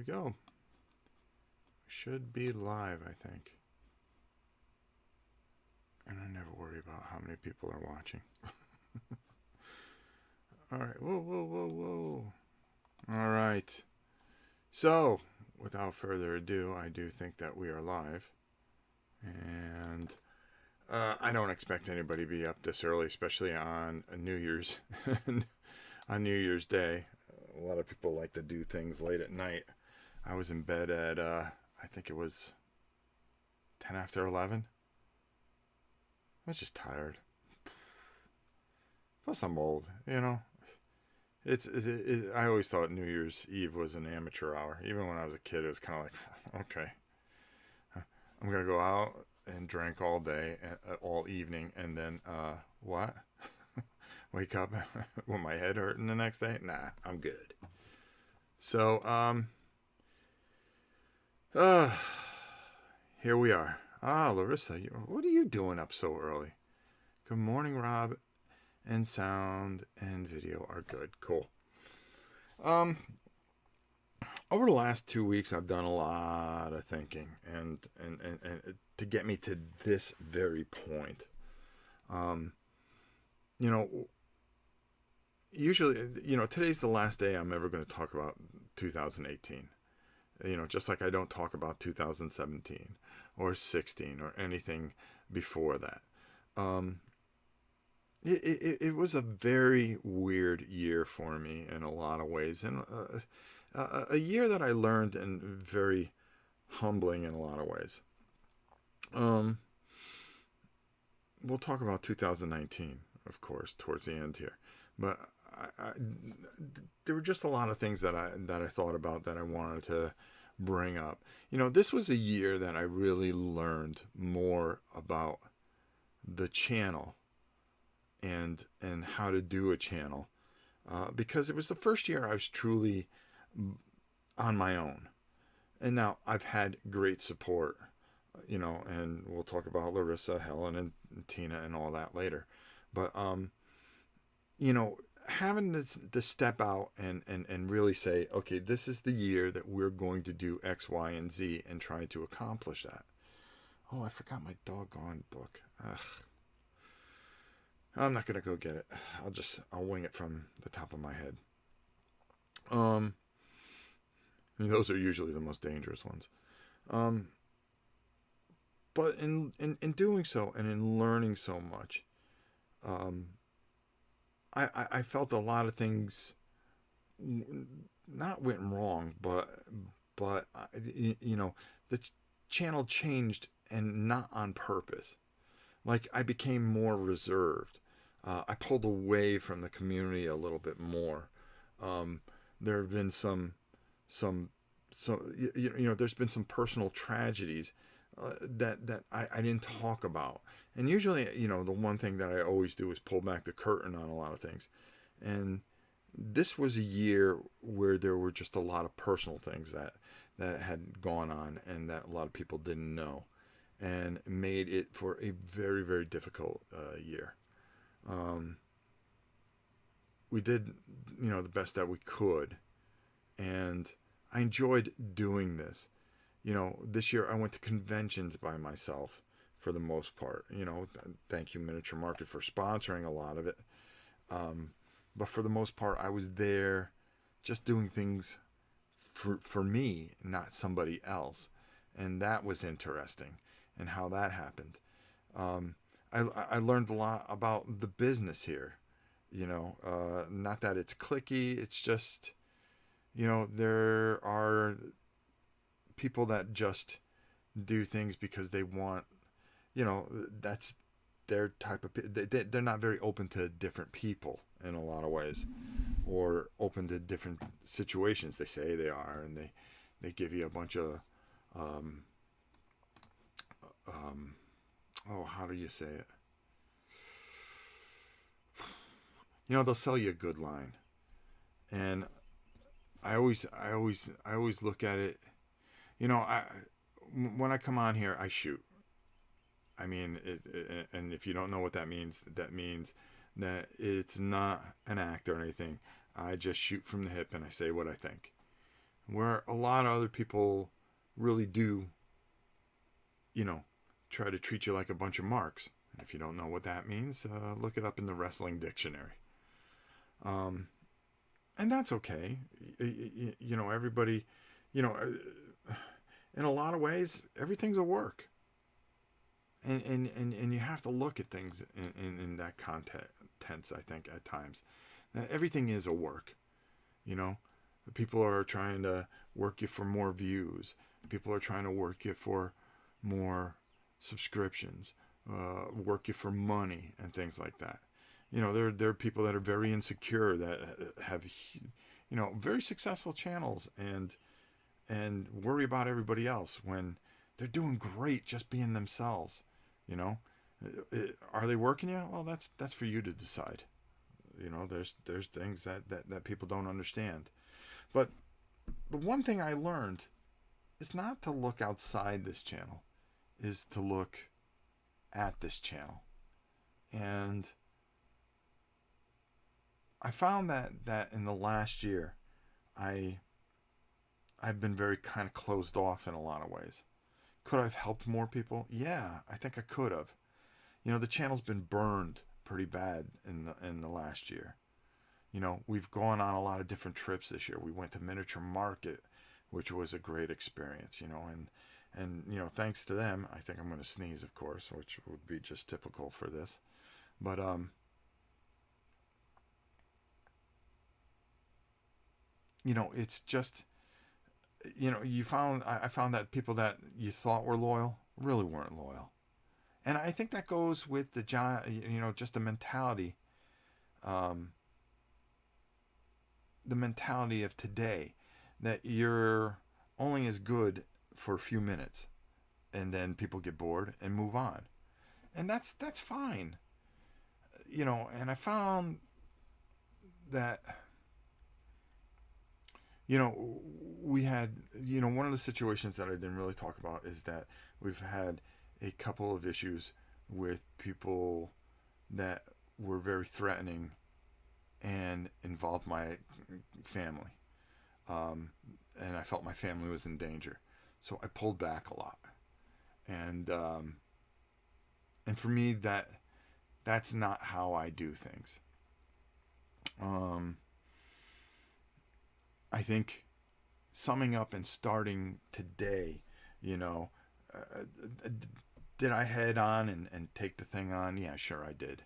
go. Should be live, I think. And I never worry about how many people are watching. All right. Whoa. All right. So, without further ado, I do think that we are live. And I don't expect anybody to be up this early, especially on New Year's on New Year's Day. A lot of people like to do things late at night. I was in bed at I think it was 10 after 11. I was just tired. Plus, I'm old, you know. I always thought New Year's Eve was an amateur hour. Even when I was a kid, it was kind of like, okay, I'm gonna go out and drink all day, all evening, and then what? Wake up with my head hurting the next day? Nah, I'm good. So here we are. Larissa, what are you doing up so early? Good morning, Rob. And sound and video are good. Cool. Over the last 2 weeks, I've done a lot of thinking, and to get me to this very point. Usually, today's the last day I'm ever going to talk about 2018. Just like I don't talk about 2017 or 16 or anything before that. It was a very weird year for me in a lot of ways, and a year that I learned and very humbling in a lot of ways. We'll talk about 2019, of course, towards the end here, but there were just a lot of things that I thought about that I wanted to bring up. This was a year that I really learned more about the channel and how to do a channel, because it was the first year I was truly on my own. And now I've had great support, and we'll talk about Larissa, Helen, and Tina and all that later. But having to step out and really say, okay, this is the year that we're going to do X, Y, and Z and try to accomplish that. Oh, I forgot my doggone book. Ugh. I'm not going to go get it. I'll wing it from the top of my head. Those are usually the most dangerous ones. But in doing so and in learning so much, I felt a lot of things not went wrong, but the channel changed, and not on purpose. Like, I became more reserved. I pulled away from the community a little bit more. There have been some there's been some personal tragedies that I didn't talk about. And usually, the one thing that I always do is pull back the curtain on a lot of things. And this was a year where there were just a lot of personal things that had gone on and that a lot of people didn't know, and made it for a very, very difficult year. We did, the best that we could, and I enjoyed doing this. This year I went to conventions by myself for the most part. Thank you, Miniature Market, for sponsoring a lot of it. But for the most part, I was there just doing things for me, not somebody else. And that was interesting, and how that happened. I learned a lot about the business here. Not that it's cliquey, it's just, there are people that just do things because they want, that's their type of, they're not very open to different people in a lot of ways, or open to different situations. They say they are, and they give you a bunch of, how do you say it? They'll sell you a good line. And I always look at it, when I come on here, I shoot. I mean, and if you don't know what that means that it's not an act or anything. I just shoot from the hip and I say what I think. where a lot of other people really do, try to treat you like a bunch of marks. And if you don't know what that means, look it up in the wrestling dictionary. And that's okay. Everybody, you know, in a lot of ways, everything's a work. And you have to look at things in that context, I think, at times. Everything is a work, you know. People are trying to work you for more views. People are trying to work you for more subscriptions, work you for money and things like that. There are people that are very insecure that have, very successful channels and worry about everybody else when they're doing great just being themselves. You know, are they working you? Well, that's for you to decide. There's things that people don't understand. But the one thing I learned is not to look outside this channel, is to look at this channel. And I found that in the last year, I've been very kind of closed off in a lot of ways. Could I have helped more people? Yeah, I think I could have. The channel's been burned pretty bad in the last year. We've gone on a lot of different trips this year. We went to Miniature Market, which was a great experience, and thanks to them, I think I'm going to sneeze, of course, which would be just typical for this. But it's just, I found that people that you thought were loyal really weren't loyal. And I think that goes with the just the mentality of today, that you're only as good for a few minutes and then people get bored and move on. And that's fine. And I found that we had, one of the situations that I didn't really talk about is that we've had a couple of issues with people that were very threatening and involved my family. And I felt my family was in danger. So I pulled back a lot. And for me, that's not how I do things. I think summing up and starting today, did I head on and take the thing on? Yeah, sure I did.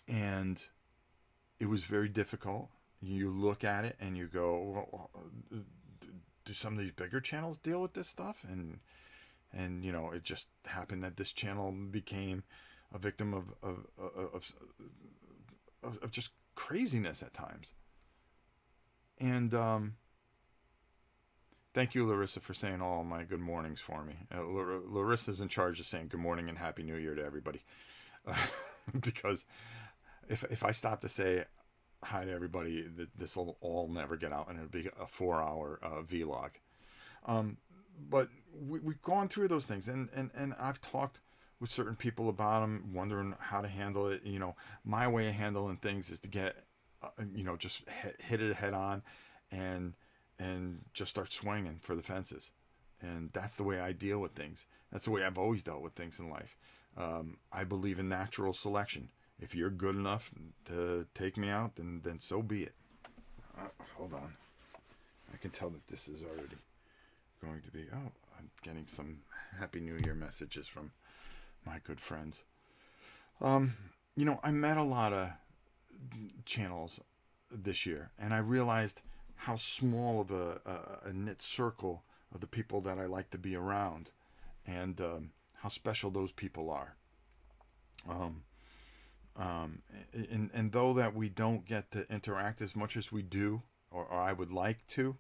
And it was very difficult. You look at it and you go, well, do some of these bigger channels deal with this stuff? And it just happened that this channel became a victim of just craziness at times. And thank you, Larissa, for saying all my good mornings for me. Larissa's in charge of saying good morning and Happy New Year to everybody. Because if I stop to say hi to everybody, this will all never get out, and it'll be a 4-hour vlog. But we've gone through those things, and I've talked with certain people about them, wondering how to handle it. My way of handling things is to get, just hit it head on, and just start swinging for the fences. And that's the way I deal with things. That's the way I've always dealt with things in life. I believe in natural selection. If you're good enough to take me out, then so be it. Hold on. I can tell that this is already going to be... Oh, I'm getting some Happy New Year messages from my good friends. I met a lot of channels this year, and I realized how small of a knit circle of the people that I like to be around, and how special those people are. And though that we don't get to interact as much as we do, or I would like to,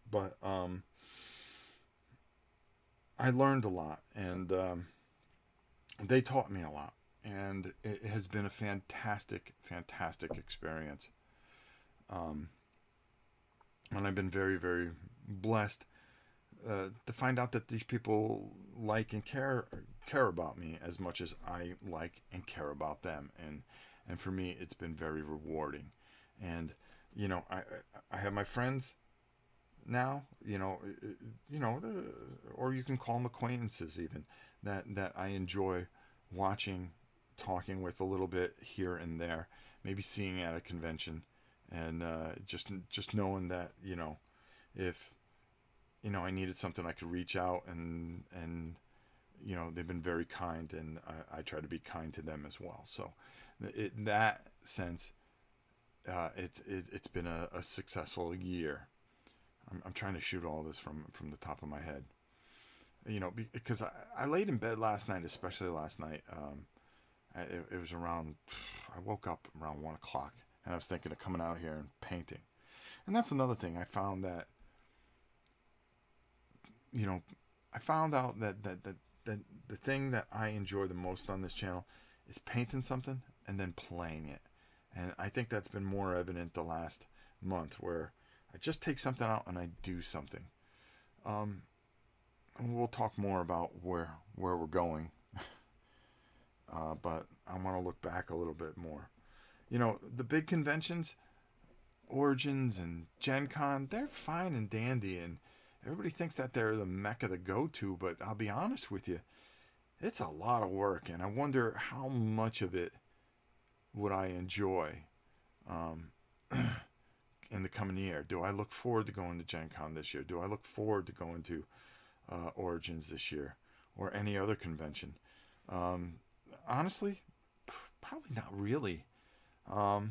but I learned a lot, and they taught me a lot, and it has been a fantastic experience. And I've been very, very blessed to find out that these people like and care about me as much as I like and care about them. And for me, it's been very rewarding. And, I have my friends now, or you can call them acquaintances even, that I enjoy watching, talking with a little bit here and there, maybe seeing at a convention, and just knowing that if I needed something, I could reach out, and they've been very kind, and I try to be kind to them as well. So in that sense, it's been a successful year. I'm trying to shoot all this from the top of my head, because I laid in bed last night, especially last night. It was around, I woke up around 1 o'clock, and I was thinking of coming out here and painting. And that's another thing. I found that, I found out that the thing that I enjoy the most on this channel is painting something and then playing it. And I think that's been more evident the last month, where I just take something out and I do something. And we'll talk more about where we're going. But I want to look back a little bit more. The big conventions, Origins and Gen Con, they're fine and dandy, and everybody thinks that they're the mecca to go to, but I'll be honest with you, it's a lot of work, and I wonder how much of it would I enjoy in the coming year. Do I look forward to going to Gen Con this year? Do I look forward to going to Origins this year, or any other convention? Honestly, probably not really. I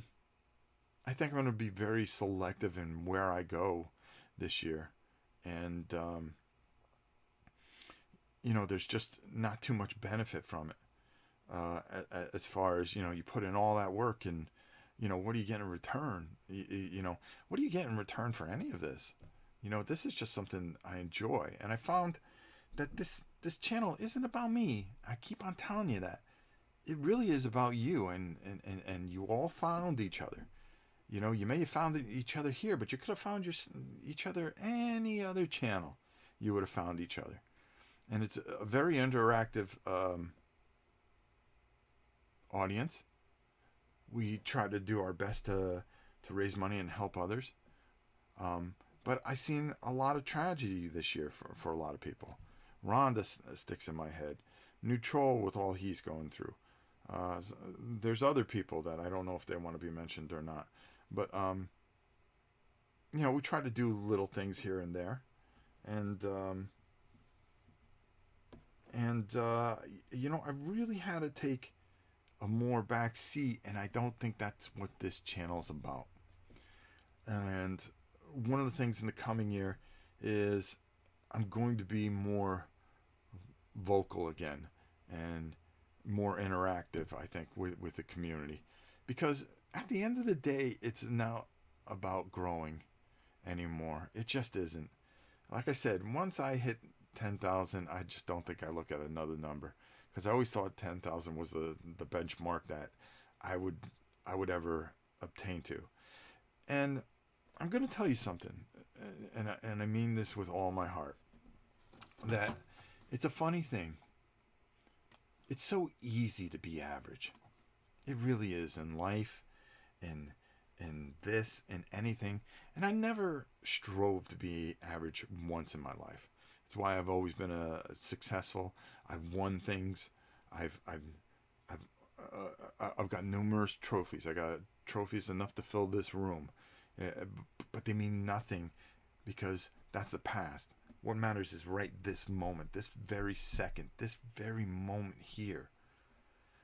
think I'm going to be very selective in where I go this year. And, there's just not too much benefit from it. As far as, you put in all that work, and, what do you get in return? What do you get in return for any of this? This is just something I enjoy. And I found that this channel isn't about me. I keep on telling you that. It really is about you, and you all found each other. You may have found each other here, but you could have found each other any other channel. You would have found each other. And it's a very interactive audience. We try to do our best to raise money and help others. But I've seen a lot of tragedy this year for a lot of people. Rhonda sticks in my head. Neutral with all he's going through. There's other people that I don't know if they want to be mentioned or not. But, we try to do little things here and there. And I really had to take a more back seat, and I don't think that's what this channel's about. And one of the things in the coming year is I'm going to be more vocal again, and more interactive, I think, with the community. Because at the end of the day, it's not about growing anymore. It just isn't. Like I said, once I hit 10,000, I just don't think I look at another number, because I always thought 10,000 was the benchmark that I would ever obtain to. And I'm going to tell you something, and I mean this with all my heart, that it's a funny thing. It's so easy to be average. It really is, in life, in this, in anything. And I never strove to be average once in my life. It's why I've always been successful. I've won things. I've got numerous trophies. I got trophies enough to fill this room, but they mean nothing, because that's the past. What matters is right this moment, this very second, this very moment here.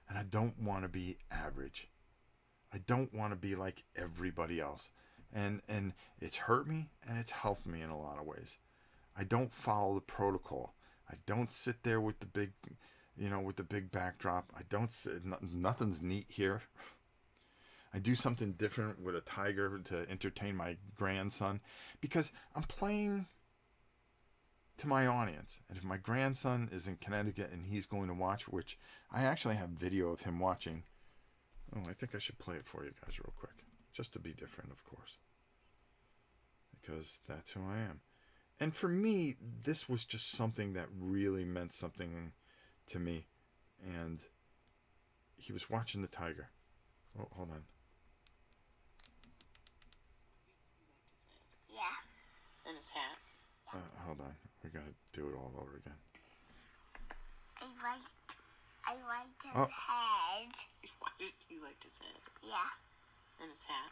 And I don't want to be average. I don't want to be like everybody else. And it's hurt me, and it's helped me in a lot of ways. I don't follow the protocol. I don't sit there with the big backdrop. I don't sit, nothing's neat here. I do something different with a tiger to entertain my grandson, because I'm playing to my audience. And if my grandson is in Connecticut and he's going to watch, which I actually have video of him watching. Oh, I think I should play it for you guys real quick, just to be different, of course, because that's who I am. And for me, this was just something that really meant something to me. And he was watching the tiger. Oh, hold on. hold on. We got to do it all over again. I liked his head. You liked his head? Yeah. And his hat?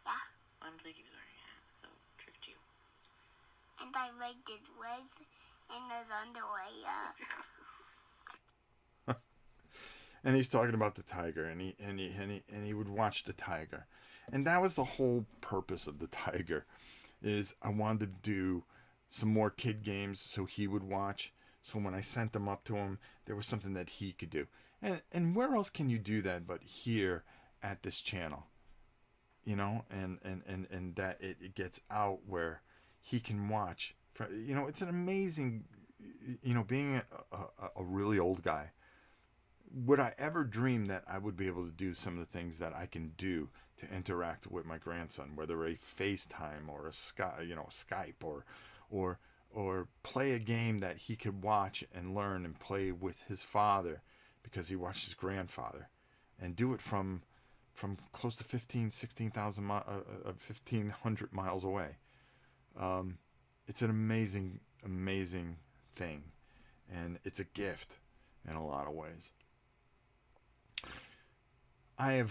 Yeah. I don't think he was wearing a hat, so tricked you. And I liked his legs and his underwear. And he's talking about the tiger, and he would watch the tiger, and that was the whole purpose of the tiger, is I wanted to do some more kid games so he would watch. So when I sent them up to him, there was something that he could do, and where else can you do that but here at this channel, you know, and that it gets out where he can watch. You know, it's an amazing, you know, being a really old guy. Would I ever dream that I would be able to do some of the things that I can do to interact with my grandson, whether a FaceTime or a Skype or play a game that he could watch and learn and play with his father because he watched his grandfather, and do it from close to 1,500 miles away. It's an amazing thing, and it's a gift in a lot of ways. I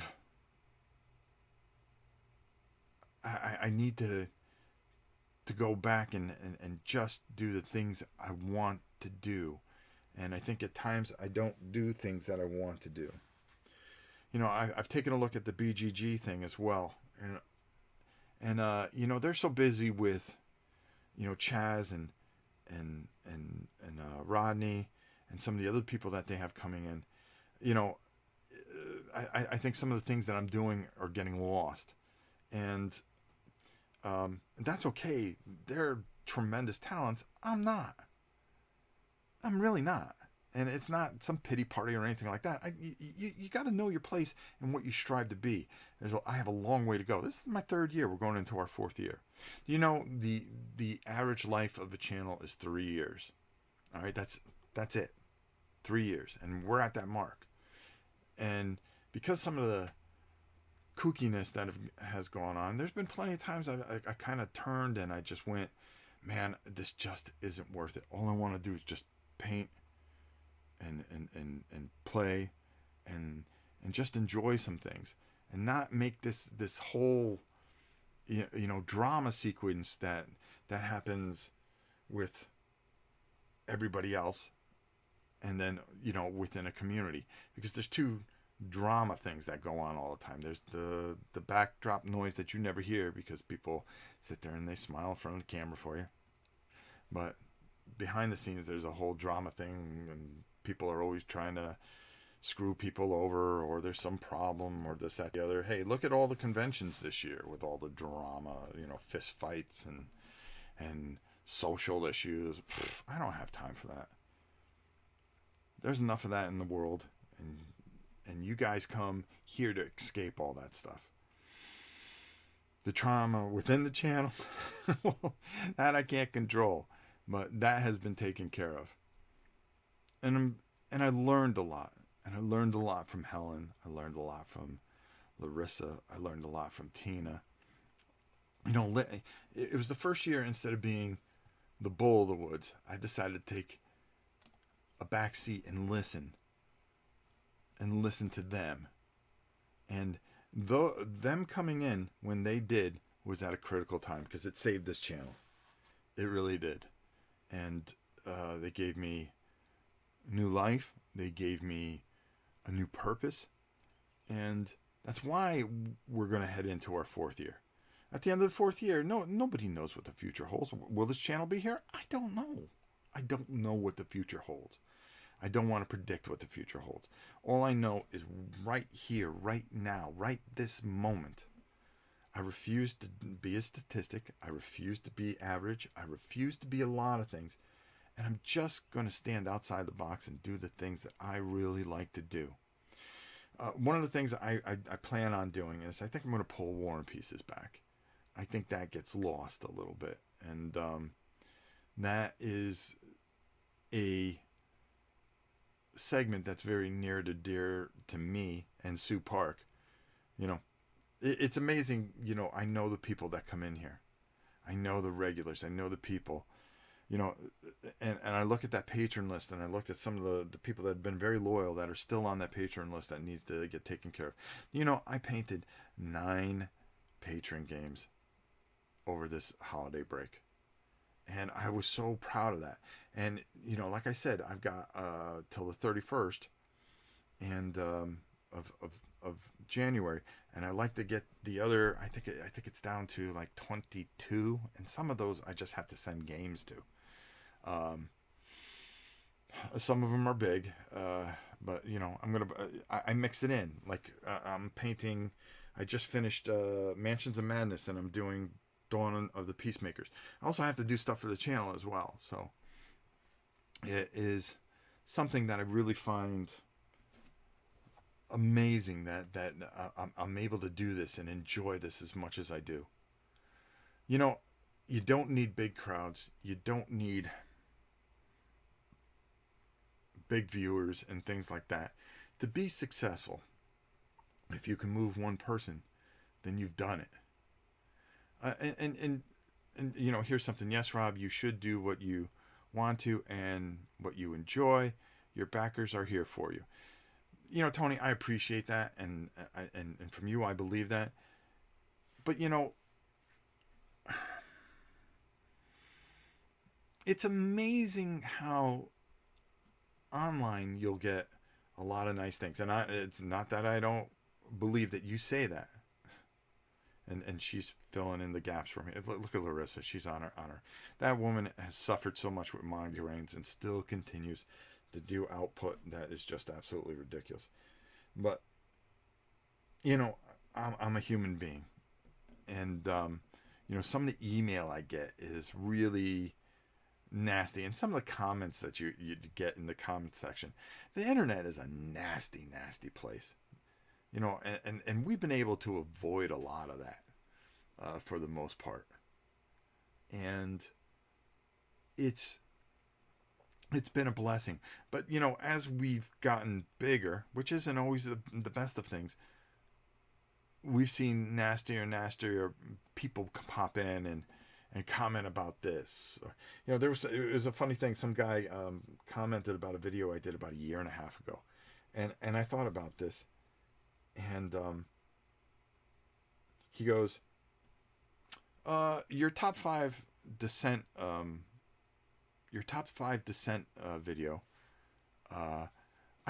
need to go back and just do the things I want to do. And I think at times I don't do things that I want to do. You know, I've taken a look at the BGG thing as well. And you know, they're so busy with, you know, Chaz and Rodney and some of the other people that they have coming in. You know, I think some of the things that I'm doing are getting lost, and that's okay. They're tremendous talents. I'm not. I'm really not. And it's not some pity party or anything like that. You got to know your place and what you strive to be. I have a long way to go. This is my 3rd year. We're going into our 4th year. You know, the average life of a channel is 3 years. All right, that's it. 3 years, and we're at that mark. And because some of the kookiness that has gone on, there's been plenty of times I kind of turned and I just went, man, this just isn't worth it. All I want to do is just paint and play and just enjoy some things, and not make this whole you know drama sequence that happens with everybody else, and then, you know, within a community, because there's 2 drama things that go on all the time. There's the backdrop noise that you never hear because people sit there and they smile in front of the camera for you, but behind the scenes there's a whole drama thing, and people are always trying to screw people over, or there's some problem, or this, that, the other. Hey, look at all the conventions this year with all the drama, you know, fist fights and social issues. I don't have time for that. There's enough of that in the world, and you guys come here to escape all that stuff. The trauma within the channel, that I can't control, but that has been taken care of. And I learned a lot. And I learned a lot from Helen. I learned a lot from Larissa. I learned a lot from Tina. You know, it was the first year, instead of being the bull of the woods, I decided to take a back seat and listen to them. And them coming in when they did was at a critical time, because it saved this channel. It really did. And they gave me new life. They gave me a new purpose. And that's why we're going to head into our 4th year. At the end of the 4th year, nobody knows what the future holds. Will this channel be here? I don't know. I don't know what the future holds. I don't want to predict what the future holds. All I know is right here, right now, right this moment, I refuse to be a statistic. I refuse to be average. I refuse to be a lot of things. And I'm just going to stand outside the box and do the things that I really like to do. One of the things I plan on doing is I think I'm going to pull War and Pieces back. I think that gets lost a little bit. And that is a segment that's very near to dear to me and Sue Park. You know, it's amazing. You know, I know the people that come in here. I know the regulars. I know the people You know, and I look at that patron list, and I looked at some of the people that have been very loyal that are still on that patron list that needs to get taken care of. You know, I painted 9 patron games over this holiday break. And I was so proud of that. And, you know, like I said, I've got till the 31st and of January, and I like to get the other. I think it's down to like 22, and some of those I just have to send games to. Um, some of them are big, but you know I mix it in. Like I'm painting. I just finished Mansions of Madness, and I'm doing Dawn of the Peacemakers. I also have to do stuff for the channel as well, so it is something that I really find amazing that I'm able to do this and enjoy this as much as I do. You know, you don't need big crowds. You don't need big viewers and things like that to be successful. If you can move one person, then you've done it. And you know, here's something. Yes, Rob, you should do what you want to and what you enjoy. Your backers are here for you. You know, Tony, I appreciate that, and from you, I believe that. But you know, it's amazing how online you'll get a lot of nice things, and it's not that I don't believe that you say that. And she's filling in the gaps for me. Look at Larissa; she's on her. That woman has suffered so much with migraines and still continues to do output that is just absolutely ridiculous. But you know, I'm a human being, and you know, some of the email I get is really nasty, and some of the comments that you get in the comment section. The internet is a nasty, nasty place. You know, and we've been able to avoid a lot of that for the most part, and it's been a blessing. But you know, as we've gotten bigger, which isn't always the best of things, we've seen nastier and nastier people pop in and comment about this. You know, it was a funny thing. Some guy commented about a video I did about a year and a half ago, and I thought about this, and he goes, "Your top 5 descent, video. I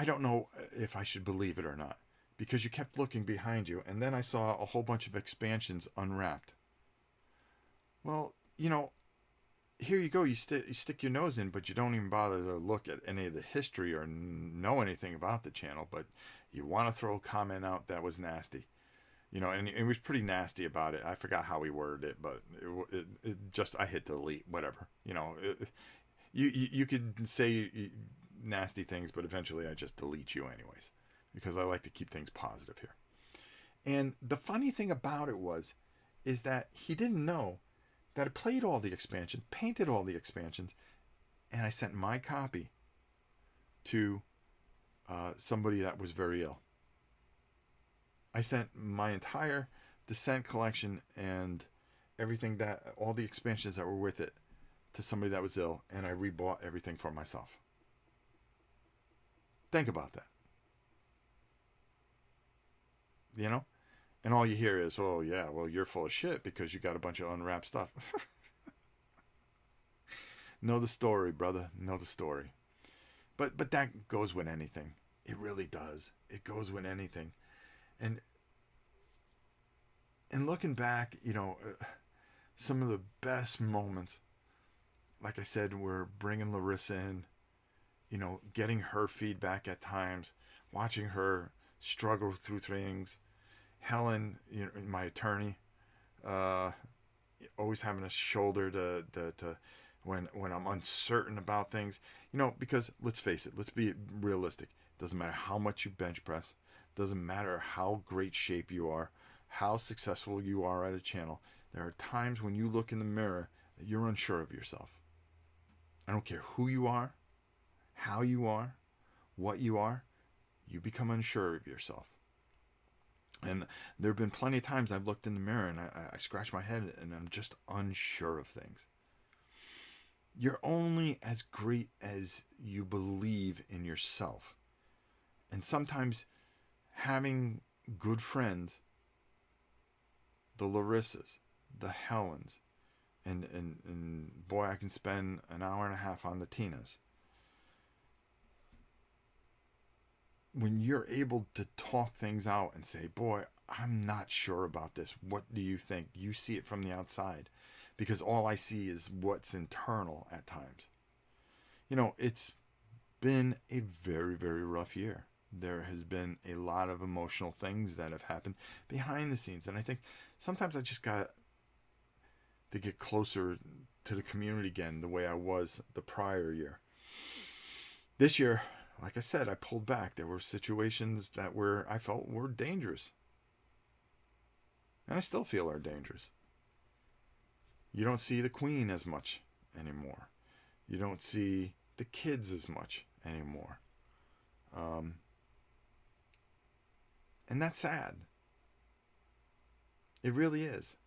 don't know if I should believe it or not, because you kept looking behind you, and then I saw a whole bunch of expansions unwrapped." Well, you know, here you go. You stick your nose in, but you don't even bother to look at any of the history or know anything about the channel. But you want to throw a comment out that was nasty, you know, and it was pretty nasty about it. I forgot how he worded it, but it just, I hit delete, whatever. You know, you could say nasty things, but eventually I just delete you anyways, because I like to keep things positive here. And the funny thing about it is that he didn't know that I played all the expansions, painted all the expansions, and I sent my copy to somebody that was very ill. I sent my entire Descent collection and everything, that all the expansions that were with it, to somebody that was ill, and I rebought everything for myself. Think about that. You know? And all you hear is, "Oh yeah, well, you're full of shit because you got a bunch of unwrapped stuff." Know the story, brother. Know the story. But that goes with anything. It really does. It goes with anything. And looking back, you know, some of the best moments, like I said, were bringing Larissa in, you know, getting her feedback at times, watching her struggle through things. Helen, you know, my attorney, always having a shoulder to when I'm uncertain about things, you know, because let's face it, let's be realistic. Doesn't matter how much you bench press, doesn't matter how great shape you are, how successful you are at a channel. There are times when you look in the mirror that you're unsure of yourself. I don't care who you are, how you are, what you are, you become unsure of yourself. And there have been plenty of times I've looked in the mirror and I scratch my head and I'm just unsure of things. You're only as great as you believe in yourself. And sometimes having good friends, the Larissas, the Helens, and boy, I can spend an hour and a half on the Tinas. When you're able to talk things out and say, boy, I'm not sure about this. What do you think? You see it from the outside. Because all I see is what's internal at times. It's been a very, very rough year. There has been a lot of emotional things that have happened behind the scenes. And I think sometimes I just got to get closer to the community again the way I was the prior year. This year, like I said, I pulled back. There were situations that I felt were dangerous. And I still feel are dangerous. You don't see the Queen as much anymore. You don't see the kids as much anymore. And that's sad. It really is.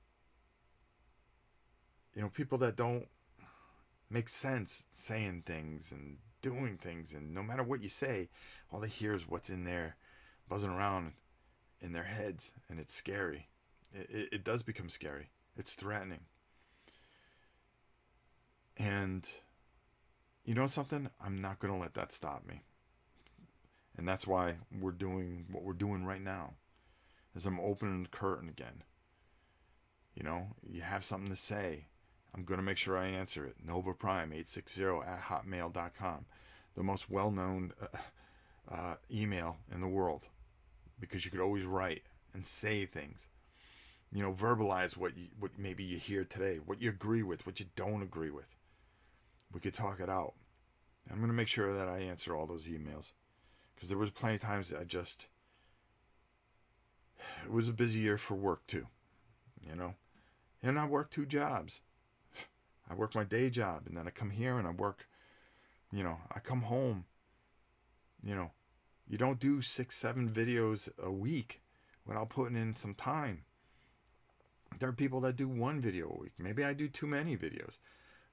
People that don't make sense saying things and doing things, and no matter what you say, all they hear is what's in there buzzing around in their heads, and it's scary. It does become scary. It's threatening. And you know something? I'm not going to let that stop me. And that's why we're doing what we're doing right now, is I'm opening the curtain again. You have something to say, I'm going to make sure I answer it. NovaPrime860@hotmail.com. The most well-known email in the world, because you could always write and say things. Verbalize what maybe you hear today, what you agree with, what you don't agree with. We could talk it out. I'm going to make sure that I answer all those emails, because there was plenty of times that it was a busy year for work too. And I work 2 jobs. I work my day job, and then I come here and I work, I come home. You don't do 6-7 videos a week without putting in some time. There are people that do 1 video a week. Maybe I do too many videos.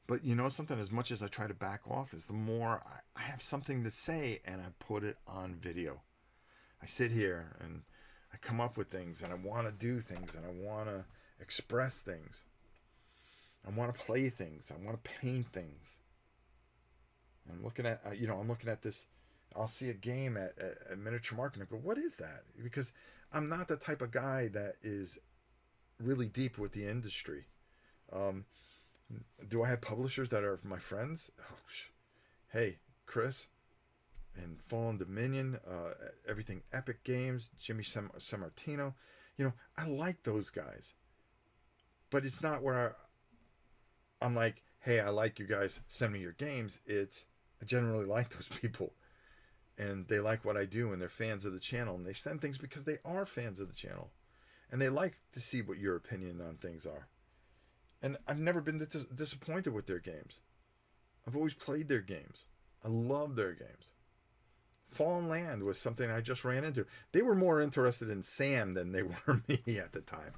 But something, as much as I try to back off, is the more I have something to say and I put it on video. I sit here and I come up with things, and I want to do things, and I want to express things. I want to play things. I want to paint things. I'm looking at this. I'll see a game at Miniature Market and I go, what is that? Because I'm not the type of guy that is really deep with the industry. Do I have publishers that are my friends? Oh, hey, Chris and Fallen Dominion, everything Epic Games, Jimmy Sammartino. I like those guys. But it's not where I'm like, hey, I like you guys, send me your games. I generally like those people. And they like what I do, and they're fans of the channel. And they send things because they are fans of the channel. And they like to see what your opinion on things are. And I've never been disappointed with their games. I've always played their games. I love their games. Fallen Land was something I just ran into. They were more interested in Sam than they were me at the time.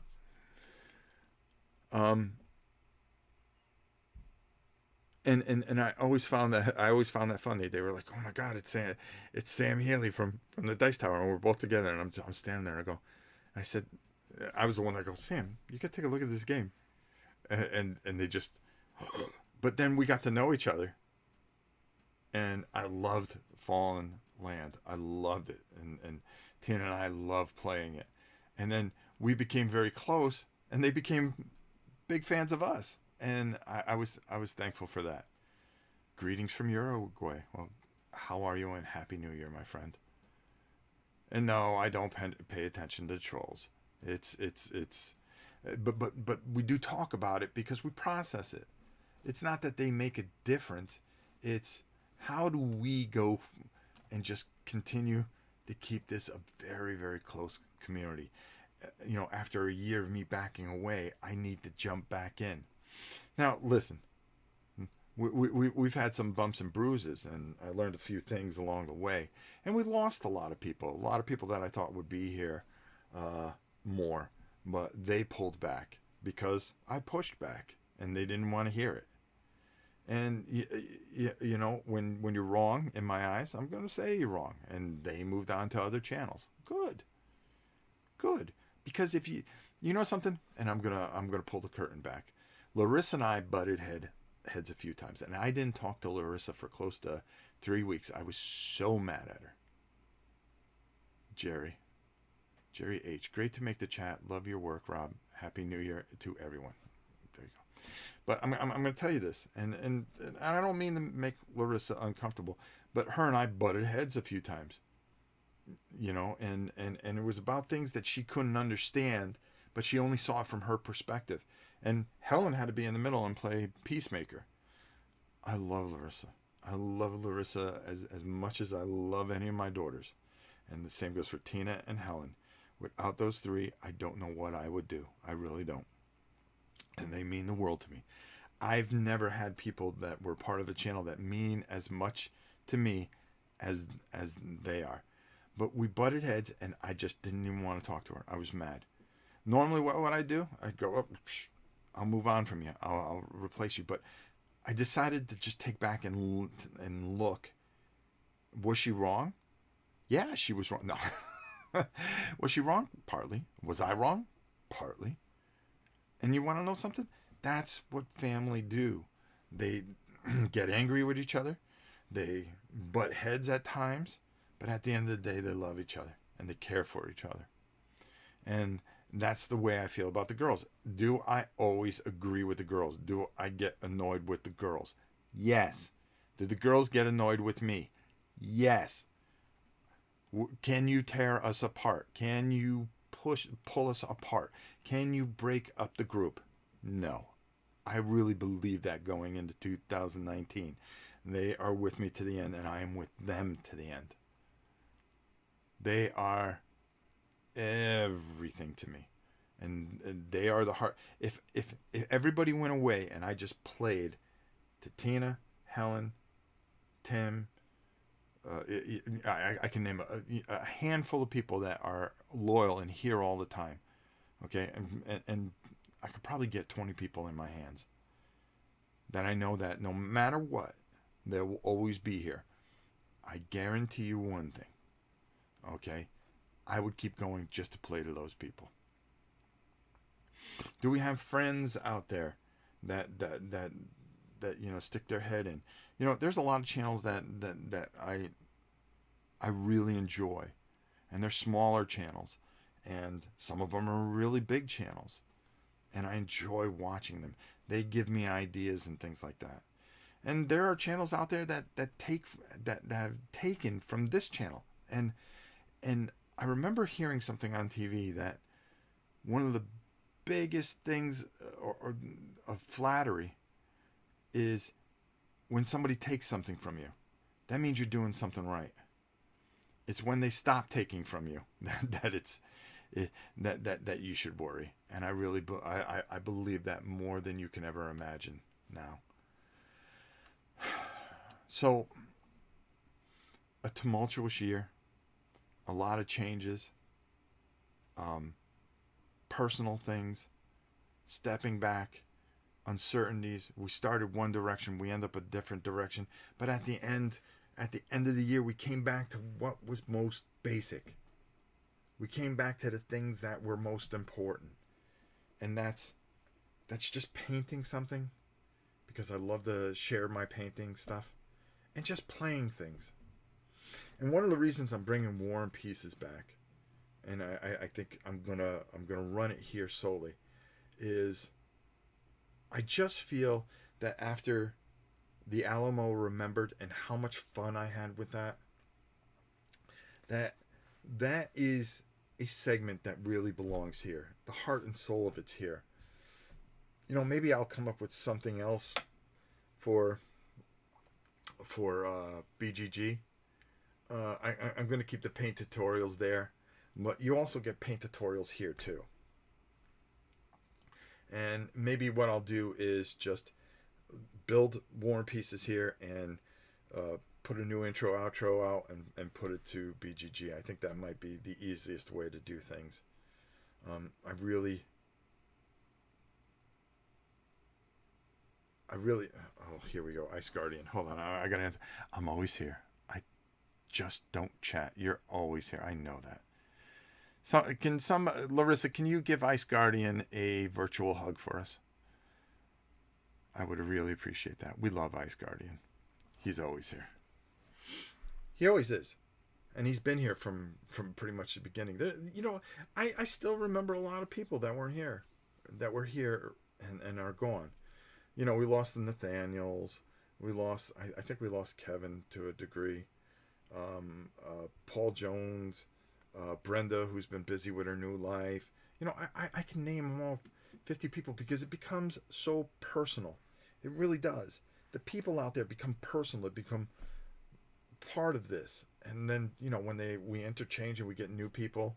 And I always found that funny. They were like, "Oh my God, it's Sam Healy from the Dice Tower," and we're both together. And I'm standing there, and I said, I was the one that goes, "Sam, you got to take a look at this game," and they just. But then we got to know each other, and I loved Fallen Land. I loved it, and Tina and I loved playing it, and then we became very close, and they became big fans of us. And I was thankful for that. Greetings from Uruguay. Well, how are you, and Happy New Year, my friend. And no, I don't pay attention to trolls. But we do talk about it because we process it. It's not that they make a difference. It's how do we go and just continue to keep this a very, very close community. After a year of me backing away, I need to jump back in. Now, listen, we've had some bumps and bruises, and I learned a few things along the way. And we lost a lot of people that I thought would be here more. But they pulled back because I pushed back, and they didn't want to hear it. And you know, when you're wrong in my eyes, I'm going to say you're wrong. And they moved on to other channels. Good. Good. Because if you know something, and I'm gonna pull the curtain back. Larissa and I butted heads a few times, and I didn't talk to Larissa for close to 3 weeks. I was so mad at her. Jerry H. Great to make the chat. Love your work, Rob. Happy New Year to everyone. There you go. But I'm going to tell you this, and I don't mean to make Larissa uncomfortable, but her and I butted heads a few times. You know, and it was about things that she couldn't understand, but she only saw it from her perspective. And Helen had to be in the middle and play peacemaker. I love Larissa. I love Larissa as much as I love any of my daughters. And the same goes for Tina and Helen. Without those three, I don't know what I would do. I really don't. And they mean the world to me. I've never had people that were part of the channel that mean as much to me as they are. But we butted heads, and I just didn't even want to talk to her. I was mad. Normally, what would I do? I'd go, oh, I'll move on from you. I'll replace you. But I decided to just take back and look. Was she wrong? Yeah, she was wrong. No. Was she wrong? Partly. Was I wrong? Partly. And you want to know something? That's what family do. They get angry with each other. They butt heads at times. But at the end of the day, they love each other. And they care for each other. And that's the way I feel about the girls. Do I always agree with the girls? Do I get annoyed with the girls? Yes. Do the girls get annoyed with me? Yes. Can you tear us apart? Can you pull us apart? Can you break up the group? No. I really believe that going into 2019. They are with me to the end, and I am with them to the end. They are everything to me. And they are the heart. If everybody went away and I just played to Tina, Helen, Tim, I can name a handful of people that are loyal and here all the time. Okay, and I could probably get 20 people in my hands that I know that no matter what, they will always be here. I guarantee you one thing. Okay, I would keep going just to play to those people. Do we have friends out there that you know stick their head in? You know, there's a lot of channels that I really enjoy, and they're smaller channels, and some of them are really big channels, and I enjoy watching them. They give me ideas and things like that. And there are channels out there that have taken from this channel, and I remember hearing something on TV that one of the biggest things of flattery is when somebody takes something from you. That means you're doing something right. It's when they stop taking from you that you should worry. And I really I believe that more than you can ever imagine now. So, a tumultuous year, a lot of changes, personal things, stepping back, uncertainties. We started one direction, we end up a different direction. But at the end of the year, we came back to what was most basic. We came back to the things that were most important. And that's just painting something, because I love to share my painting stuff, and just playing things. And one of the reasons I'm bringing War and Pieces back, and I think I'm gonna run it here solely, is I just feel that after the Alamo Remembered and how much fun I had with that is a segment that really belongs here. The heart and soul of it's here. You know, maybe I'll come up with something else for BGG. I'm going to keep the paint tutorials there, but you also get paint tutorials here too. And maybe what I'll do is just build War and Pieces here and put a new intro, outro out, and put it to BGG. I think that might be the easiest way to do things. I really, oh here we go. Ice Guardian. Hold on. I got to answer. I'm always here. I just don't chat. You're always here. I know that. So Larissa, can you give Ice Guardian a virtual hug for us? I would really appreciate that. We love Ice Guardian. He's always here. He always is. And he's been here from pretty much the beginning. I still remember a lot of people that were here and are gone. We lost the Nathaniels. We lost, I think we lost Kevin to a degree. Paul Jones, Brenda, who's been busy with her new life. I can name them all 50 people because it becomes so personal. It really does. The people out there become personal. It become part of this. And then, when we interchange and we get new people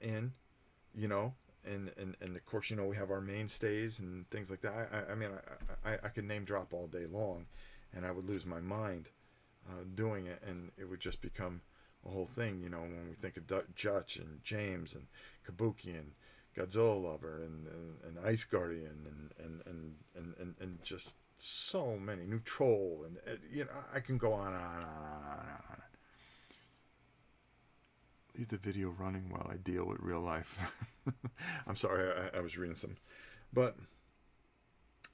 in, and of course, we have our mainstays and things like that. I could name drop all day long and I would lose my mind doing it, and it would just become a whole thing, when we think of Jutch and James and Kabuki and Godzilla Lover and Ice Guardian and just so many, new Troll, and I can go on and on and on and on and on. Leave the video running while I deal with real life. I'm sorry, I was reading some. But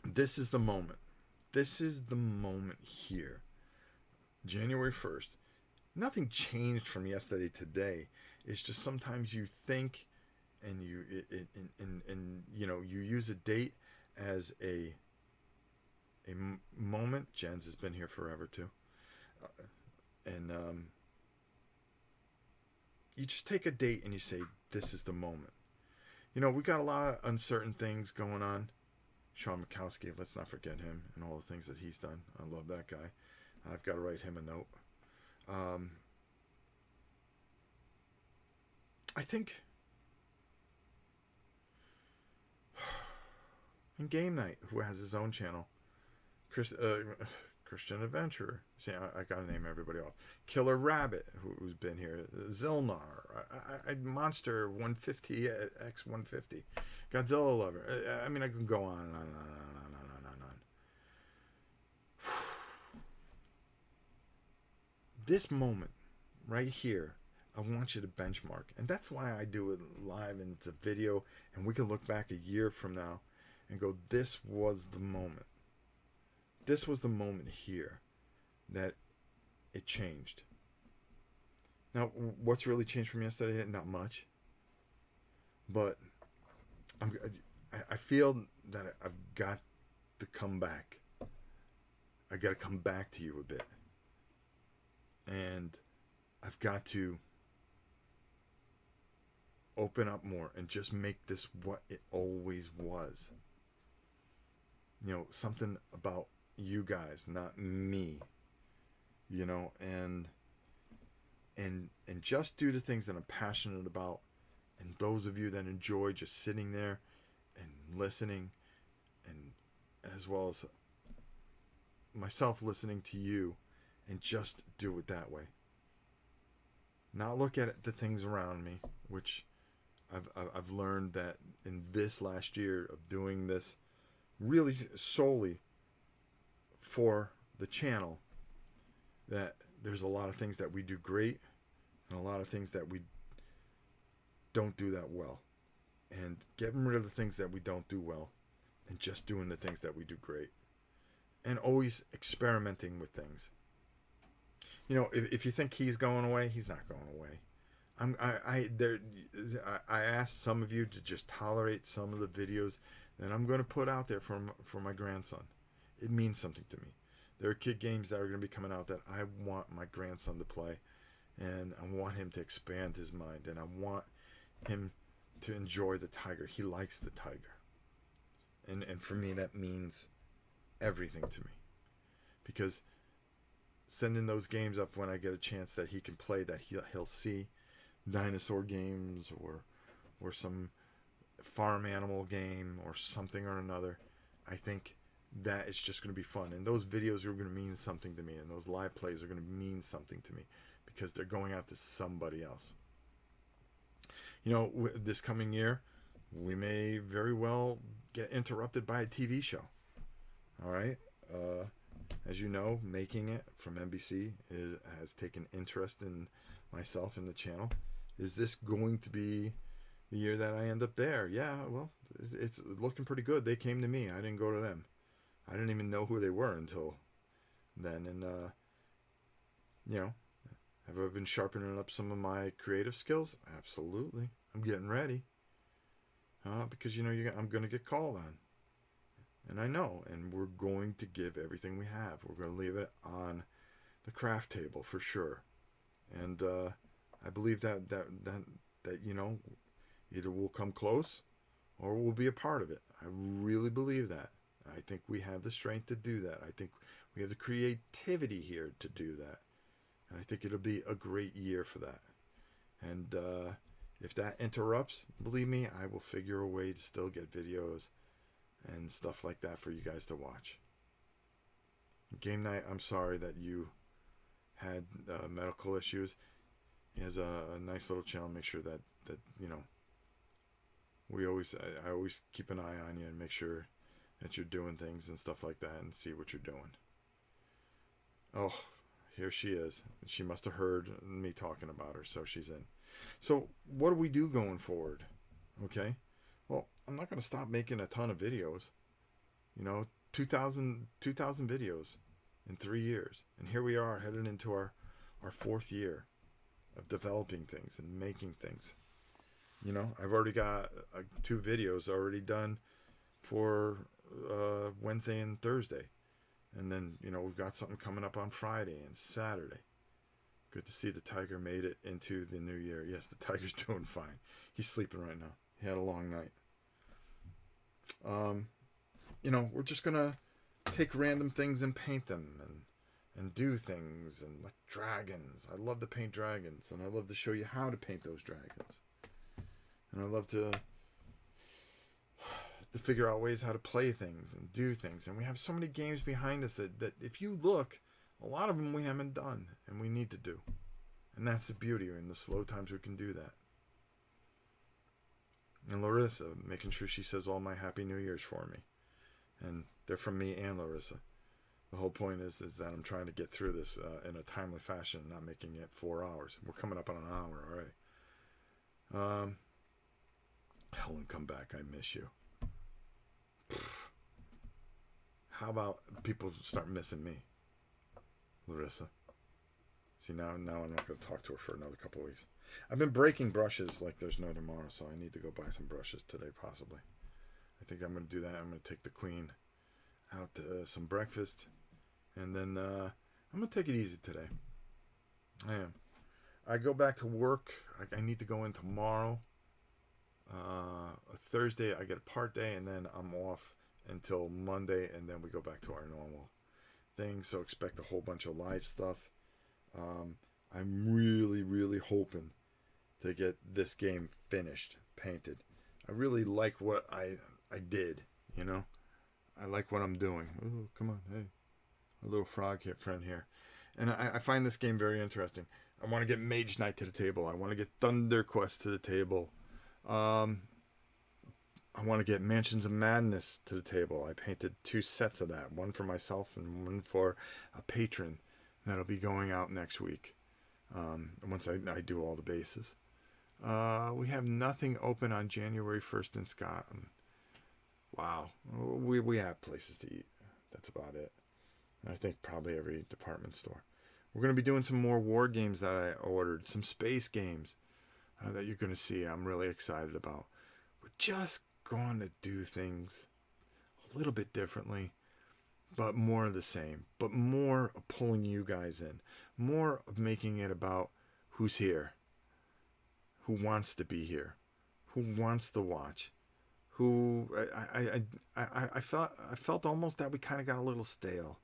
this is the moment. This is the moment here. January 1st. Nothing changed from yesterday to today. It's just sometimes you think and you use a date as a moment. Jens has been here forever too. You just take a date and you say, this is the moment. We got a lot of uncertain things going on. Sean Mikowski, let's not forget him and all the things that he's done. I love that guy. I've got to write him a note. I think in Game Night, who has his own channel, Christian Adventurer. See, I gotta name everybody off. Killer Rabbit, who's been here. Zilnar, Monster 150 X 150, Godzilla Lover. I can go on and on and on and on and on and on. This moment right here, I want you to benchmark, and that's why I do it live and it's a video, and we can look back a year from now and go, this was the moment. This was the moment here that it changed. Now, what's really changed from yesterday? Not much. But I feel that I've got to come back. I got to come back to you a bit. And I've got to open up more and just make this what it always was. Something about you guys, not me, and just do the things that I'm passionate about, and those of you that enjoy just sitting there and listening, and as well as myself listening to you, and just do it that way. Not look at the things around me, which I've learned that in this last year of doing this really solely for the channel, that there's a lot of things that we do great and a lot of things that we don't do that well, and getting rid of the things that we don't do well and just doing the things that we do great, and always experimenting with things. If you think he's going away, he's not going away. I asked some of you to just tolerate some of the videos that I'm going to put out there for my grandson. It means something to me. There are kid games that are going to be coming out that I want my grandson to play, and I want him to expand his mind, and I want him to enjoy the tiger. He likes the tiger. And for me, that means everything to me. Because sending those games up when I get a chance that he can play, that he'll see dinosaur games or some farm animal game or something or another, I think that is just going to be fun. And those videos are going to mean something to me, and those live plays are going to mean something to me because they're going out to somebody else. This coming year, we may very well get interrupted by a TV show. All right? as you know, making it from NBC has taken interest in myself and the channel. Is this going to be the year that I end up there? Yeah, well, it's looking pretty good. They came to me. I didn't go to them. I didn't even know who they were until then. And, you know, have I been sharpening up some of my creative skills? Absolutely. I'm getting ready. Because, I'm going to get called on. And I know. And we're going to give everything we have. We're going to leave it on the craft table for sure. And I believe that either we'll come close or we'll be a part of it. I really believe that. I think we have the strength to do that. I think we have the creativity here to do that. And I think it'll be a great year for that. And if that interrupts, believe me, I will figure a way to still get videos and stuff like that for you guys to watch. Game night, I'm sorry that you had medical issues. He has a nice little channel. Make sure that I always keep an eye on you and make sure that you're doing things and stuff like that and see what you're doing. Oh, here she is. She must have heard me talking about her, so she's in. So what do we do going forward? Okay. Well, I'm not going to stop making a ton of videos. 2,000 videos in 3 years. And here we are headed into our 4th year of developing things and making things. I've already got 2 videos already done for Wednesday and Thursday. And then, we've got something coming up on Friday and Saturday. Good to see the tiger made it into the new year. Yes, the tiger's doing fine. He's sleeping right now. He had a long night. We're just going to take random things and paint them and do things. And like dragons. I love to paint dragons. And I love to show you how to paint those dragons. And I love to figure out ways how to play things and do things. And we have so many games behind us that if you look, a lot of them we haven't done and we need to do. And that's the beauty. In the slow times we can do that. And Larissa, making sure she says all my Happy New Year's for me. And they're from me and Larissa. The whole point is that I'm trying to get through this in a timely fashion, not making it 4 hours. We're coming up on an hour already. Helen, come back. I miss you. How about people start missing me? Larissa. See, now I'm not going to talk to her for another couple of weeks. I've been breaking brushes like there's no tomorrow, so I need to go buy some brushes today, possibly. I think I'm going to do that. I'm going to take the queen out to some breakfast, and then I'm going to take it easy today. I am. I go back to work. I need to go in tomorrow. Thursday, I get a part day, and then I'm off until Monday, and then we go back to our normal thing. So expect a whole bunch of live stuff. I'm really, really hoping to get this game finished, painted. I really like what I did, I like what I'm doing. Ooh, come on, hey. A little frog hip friend here. And I find this game very interesting. I want to get Mage Knight to the table. I want to get Thunder Quest to the table. I want to get Mansions of Madness to the table. I painted 2 sets of that. One for myself and one for a patron. That'll be going out next week. Once I do all the bases. We have nothing open on January 1st in Scotland. Wow. We have places to eat. That's about it. And I think probably every department store. We're going to be doing some more war games that I ordered. Some space games that you're going to see. I'm really excited about. We're just going to do things a little bit differently. But more of the same. But more of pulling you guys in. More of making it about who's here. Who wants to be here. Who wants to watch. Who I felt almost that we kind of got a little stale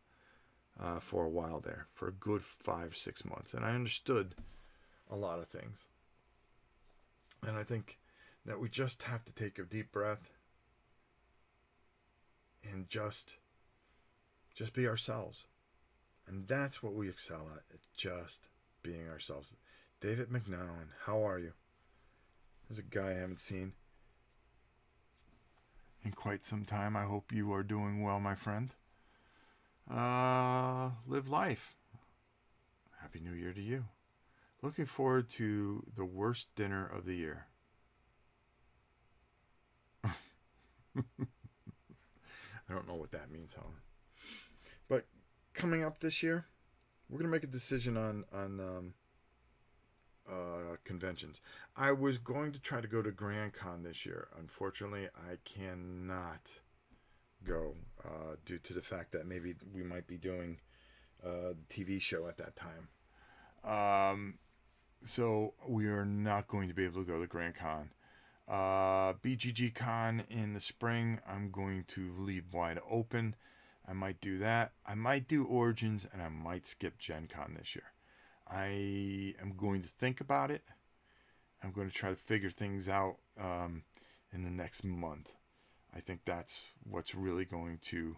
for a while there. For a good 5-6 months. And I understood a lot of things. And I think that we just have to take a deep breath. And just be ourselves. And that's what we excel at. Just being ourselves. David McNowan, how are you? There's a guy I haven't seen in quite some time. I hope you are doing well, my friend. live life. Happy New Year to you. Looking forward to the worst dinner of the year. I don't know what that means, Helen. But coming up this year, we're gonna make a decision on conventions. I was going to try to go to Grand Con this year. Unfortunately, I cannot go due to the fact that maybe we might be doing the TV show at that time. So we are not going to be able to go to Grand Con. BGG Con in the spring, I'm going to leave wide open. I might do that. I might do Origins, and I might skip Gen Con this year. I am going to think about it. I'm going to try to figure things out in the next month. I think that's what's really going to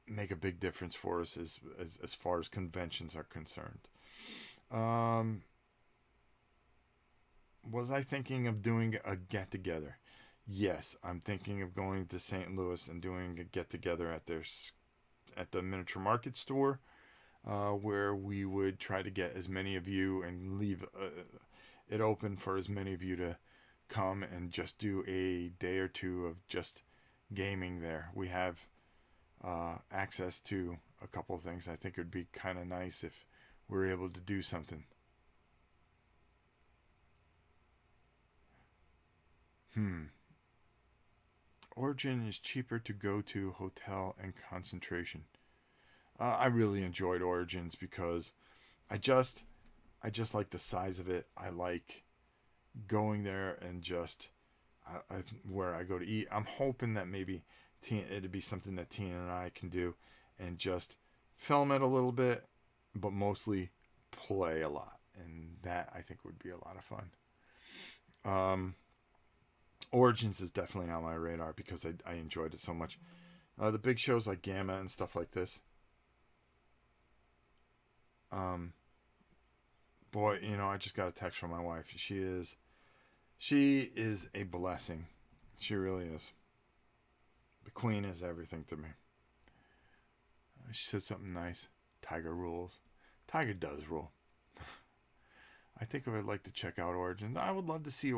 make a big difference for us as far as conventions are concerned. Was I thinking of doing a get-together? Yes, I'm thinking of going to St. Louis and doing a get-together at the miniature market store, where we would try to get as many of you and leave it open for as many of you to come and just do a day or two of just gaming there. We have access to a couple of things. I think it would be kind of nice if we're able to do something. Origin is cheaper to go to hotel and concentration. I really enjoyed Origins because I just like the size of it. I like going there and just where I go to eat. I'm hoping that maybe it'd be something that Tina and I can do and just film it a little bit, but mostly play a lot. And that I think would be a lot of fun. Origins is definitely on my radar because I enjoyed it so much. The big shows like Gamma and stuff like this. Boy, I just got a text from my wife. She is a blessing. She really is. The queen is everything to me. She said something nice. Tiger rules. Tiger does rule. I think I would like to check out Origins. I would love to see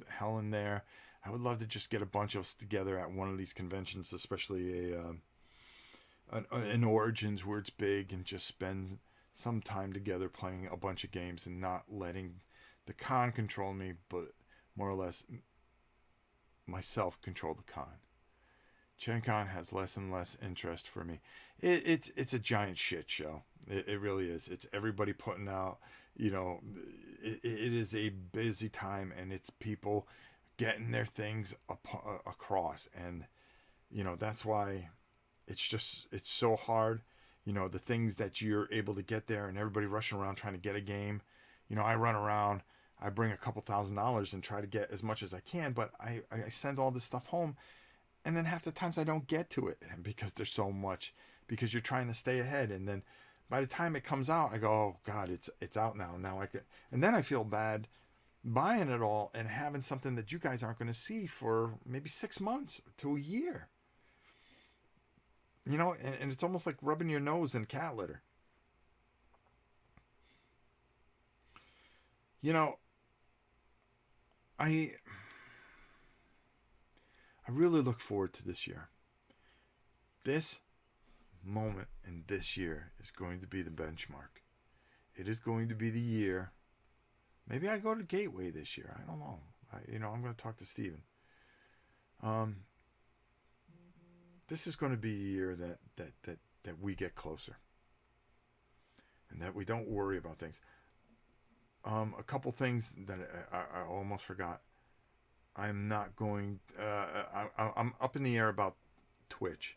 Helen there. I would love to just get a bunch of us together at one of these conventions, especially an Origins where it's big, and just spend some time together playing a bunch of games and not letting the con control me, but more or less myself control the con. Gen Con has less and less interest for me. It's a giant shit show. It really is. It's everybody putting out, it is a busy time, and it's people getting their things across. And, that's why it's so hard. The things that you're able to get there and everybody rushing around trying to get a game. I run around, I bring a couple $1,000s and try to get as much as I can, but I send all this stuff home. And then half the times I don't get to it because there's so much, because you're trying to stay ahead. And then by the time it comes out, I go, oh God, it's out now. Now I could, and then I feel bad buying it all and having something that you guys aren't going to see for maybe 6 months to a year. And it's almost like rubbing your nose in cat litter. I really look forward to this year. This moment in this year is going to be the benchmark. It is going to be the year. Maybe I go to Gateway this year. I don't know. I'm going to talk to Steven. This is going to be a year that we get closer, and that we don't worry about things. A couple things that I almost forgot. I'm not going. I'm up in the air about Twitch.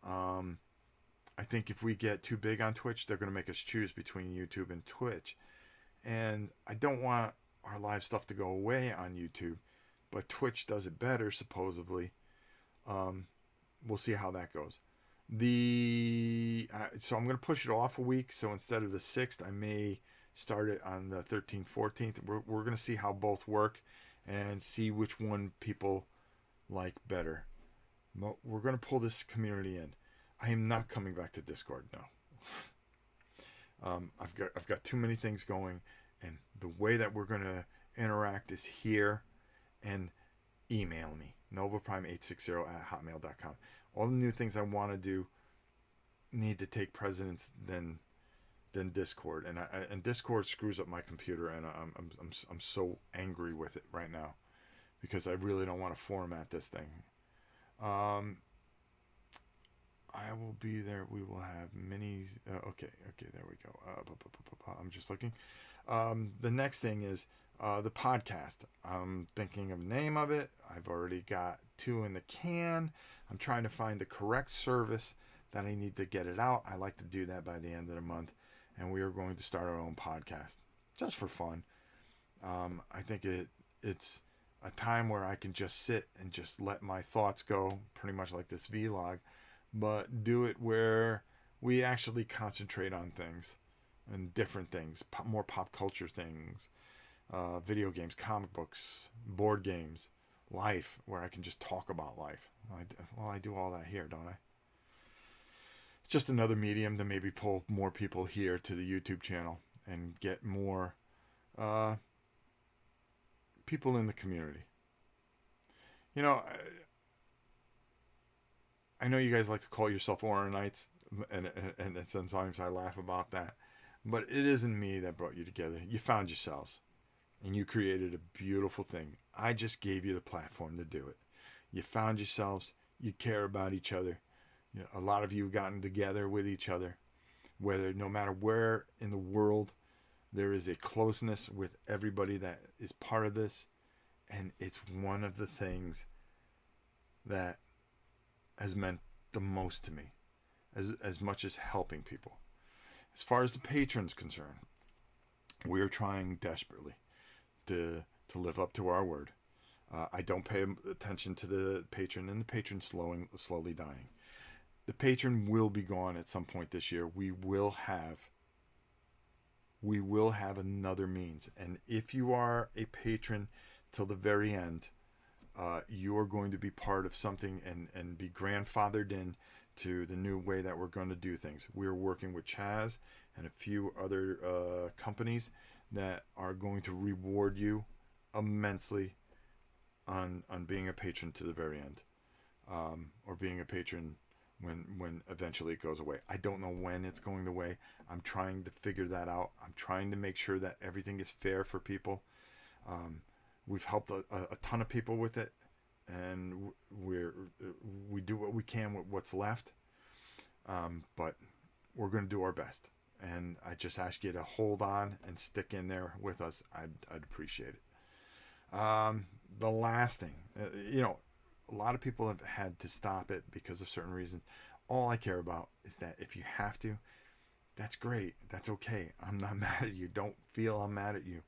I think if we get too big on Twitch, they're going to make us choose between YouTube and Twitch, and I don't want our live stuff to go away on YouTube, but Twitch does it better supposedly. We'll see how that goes. So I'm going to push it off a week. So instead of the 6th, I may start it on the 13th, 14th. We're going to see how both work and see which one people like better. We're going to pull this community in. I am not coming back to Discord. No. I've got too many things going, and the way that we're going to interact is here, and email me, novaprime860@hotmail.com. All the new things I want to do need to take precedence than Discord, and Discord screws up my computer, and I'm so angry with it right now because I really don't want to format this thing. I will be there. We will have many. Okay, there we go. I'm just looking. The next thing is the podcast. I'm thinking of the name of it. I've already got 2 in the can. I'm trying to find the correct service that I need to get it out. I like to do that by the end of the month, and we are going to start our own podcast just for fun. I think it's a time where I can just sit and just let my thoughts go, pretty much like this vlog, but do it where we actually concentrate on things and different things, more pop culture things, video games, comic books, board games, life, where I can just talk about life. Well, I do all that here, don't I? It's just another medium to maybe pull more people here to the YouTube channel and get more people in the community. You know, I know you guys like to call yourself Orenites, and sometimes I laugh about that. But it isn't me that brought you together. You found yourselves, and you created a beautiful thing. I just gave you the platform to do it. You found yourselves. You care about each other. You know, a lot of you have gotten together with each other. Whether no matter where in the world, there is a closeness with everybody that is part of this, and it's one of the things that has meant the most to me, as much as helping people. As far as the patrons concerned, we're trying desperately to live up to our word. I don't pay attention to the patron, and the patron's slowly dying. The patron will be gone at some point this year. We will have another means, and if you are a patron till the very end, you are going to be part of something and be grandfathered in to the new way that we're going to do things. We're working with Chaz and a few other companies that are going to reward you immensely on being a patron to the very end, or being a patron when eventually it goes away. I don't know when it's going away. I'm trying to figure that out. I'm trying to make sure that everything is fair for people. We've helped a ton of people with it, and we do what we can with what's left, but we're going to do our best. And I just ask you to hold on and stick in there with us. I'd appreciate it. The last thing, a lot of people have had to stop it because of certain reasons. All I care about is that if you have to, that's great. That's okay. I'm not mad at you. Don't feel I'm mad at you.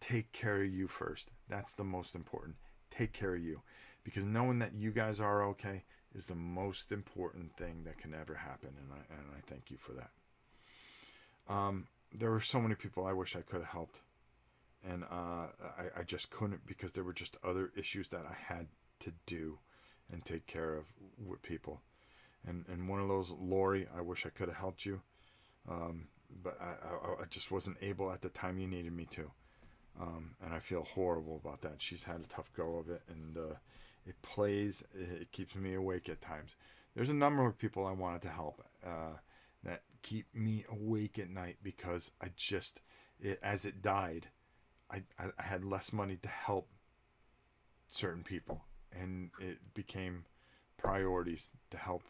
Take care of you first. That's the most important. Take care of you. Because knowing that you guys are okay is the most important thing that can ever happen. And I thank you for that. There were so many people I wish I could have helped. And I just couldn't, because there were just other issues that I had to do and take care of with people. And one of those, Lori, I wish I could have helped you. But I just wasn't able at the time you needed me to. And I feel horrible about that. She's had a tough go of it, and it keeps me awake at times. There's a number of people I wanted to help that keep me awake at night, because as it died, I had less money to help certain people, and it became priorities to help